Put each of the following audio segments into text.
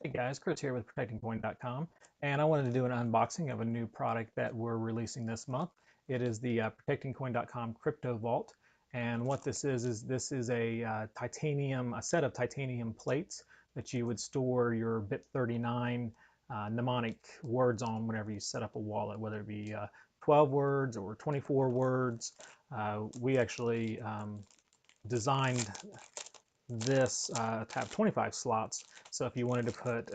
Hey guys, Chris here with ProtectingCoin.com, and I wanted to do an unboxing of a new product that we're releasing this month. It is the ProtectingCoin.com CryptoVault, and what this is this is a set of titanium plates that you would store your BIP39 mnemonic words on whenever you set up a wallet, whether it be 12 words or 24 words. We actually designed this to have 25 slots. So if you wanted to put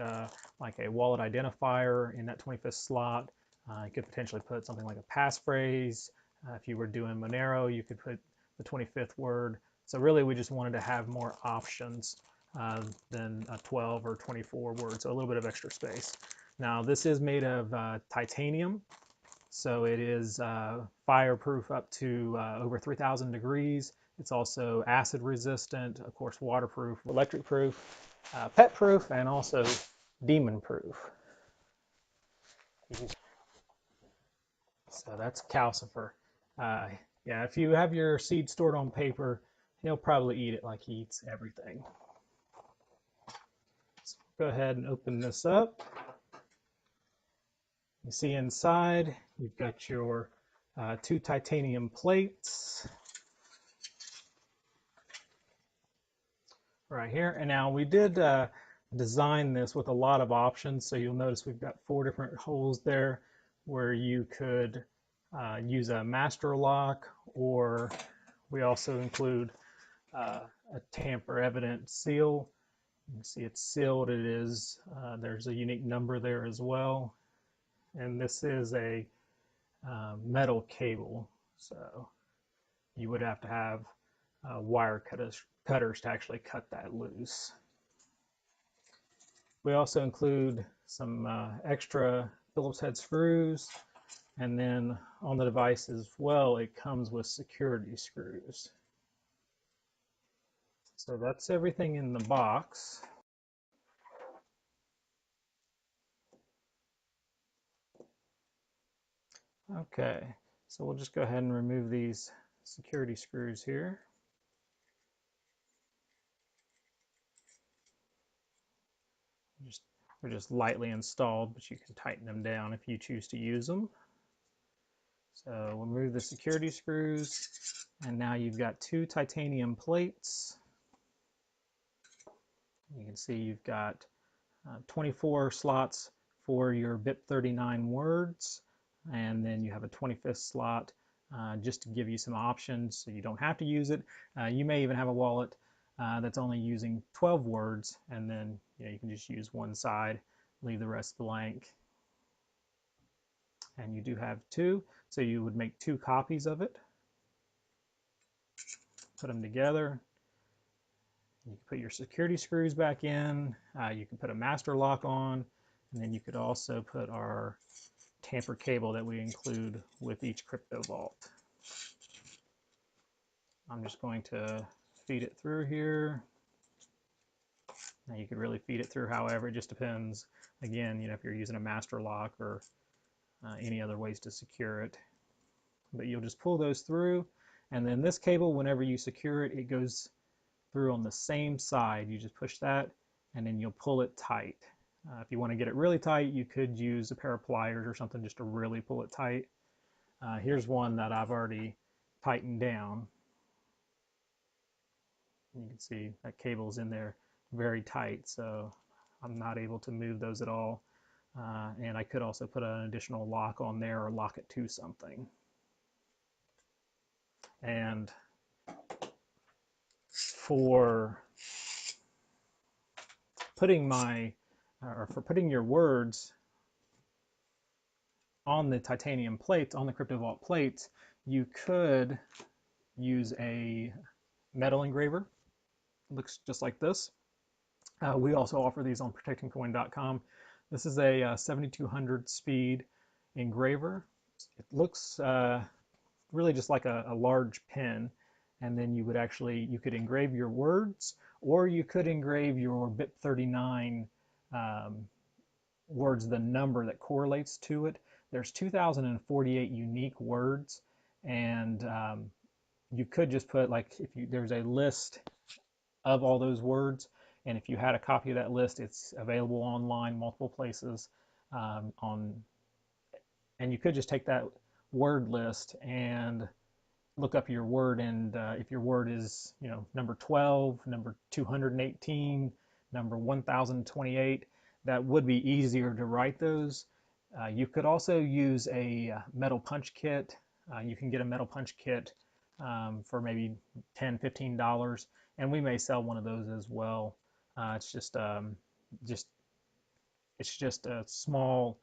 like a wallet identifier in that 25th slot, you could potentially put something like a passphrase. If you were doing Monero, you could put the 25th word. So really we just wanted to have more options than 12 or 24 words, so a little bit of extra space. Now this is made of titanium, so it is fireproof up to over 3,000 degrees. It's also acid resistant, of course, waterproof, electric proof, pet proof, and also demon proof. So that's calcifer. Yeah, if you have your seed stored on paper, he'll probably eat it like he eats everything. So go ahead and open this up. You see inside, you've got your 2 titanium plates right here. And now we did design this with a lot of options, so you'll notice we've got 4 different holes there where you could use a master lock, or we also include a tamper-evident seal. You can see it's sealed. It is there's a unique number there as well, and this is a metal cable, so you would have to have wire cutters to actually cut that loose. We also include some extra Phillips head screws, and then on the device as well it comes with security screws. So that's everything in the box. Okay, so we'll just go ahead and remove these security screws here. They're just lightly installed, but you can tighten them down if you choose to use them. So we'll remove the security screws, and now you've got 2 titanium plates. You can see you've got 24 slots for your BIP39 words, and then you have a 25th slot just to give you some options so you don't have to use it. You may even have a wallet that's only using 12 words, and then you can just use one side, leave the rest blank. And you do have 2, so you would make 2 copies of it, put them together. You can put your security screws back in, you can put a master lock on, and then you could also put our tamper cable that we include with each CryptoVault. I'm just going to feed it through here. Now you could really feed it through however, it just depends, again, if you're using a master lock or any other ways to secure it. But you'll just pull those through, and then this cable, whenever you secure it, it goes through on the same side. You just push that, and then you'll pull it tight. If you want to get it really tight, you could use a pair of pliers or something just to really pull it tight. Here's one that I've already tightened down. You can see that cable's in there very tight, so I'm not able to move those at all. And I could also put an additional lock on there or lock it to something. And for putting your words on the titanium plates, on the CryptoVault plates, you could use a metal engraver. It looks just like this. We also offer these on ProtectingCoin.com. This is a 7200 speed engraver. It looks really just like a large pen, and then you could engrave your words, or you could engrave your BIP39 words, the number that correlates to it. There's 2,048 unique words, and you could just put, like, there's a list of all those words, And if you had a copy of that list, it's available online, multiple places. And you could just take that word list and look up your word, and if your word is, number 12, number 218, number 1028, that would be easier to write those. You could also use a metal punch kit. You can get a metal punch kit for maybe $10, $15, and we may sell one of those as well. It's just a small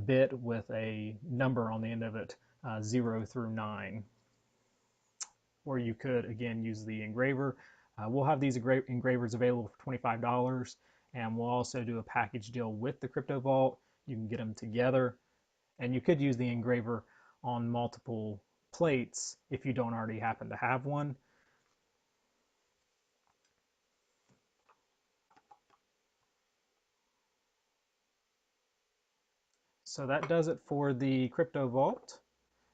bit with a number on the end of it, 0 through 9. Or you could, again, use the engraver. We'll have these engravers available for $25, and we'll also do a package deal with the CryptoVault. You can get them together, and you could use the engraver on multiple plates if you don't already happen to have one. So that does it for the CryptoVault.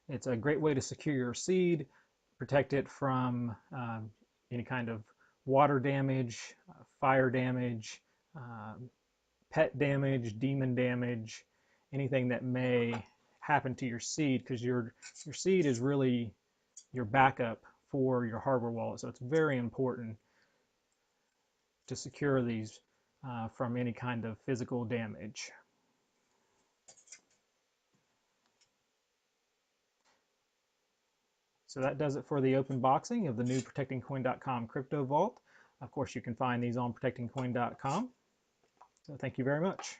It's a great way to secure your seed, protect it from any kind of water damage, fire damage, pet damage, demon damage, anything that may happen to your seed, because your seed is really your backup for your hardware wallet. So it's very important to secure these from any kind of physical damage. So that does it for the open boxing of the new ProtectingCoin.com CryptoVault. Of course, you can find these on ProtectingCoin.com. So thank you very much.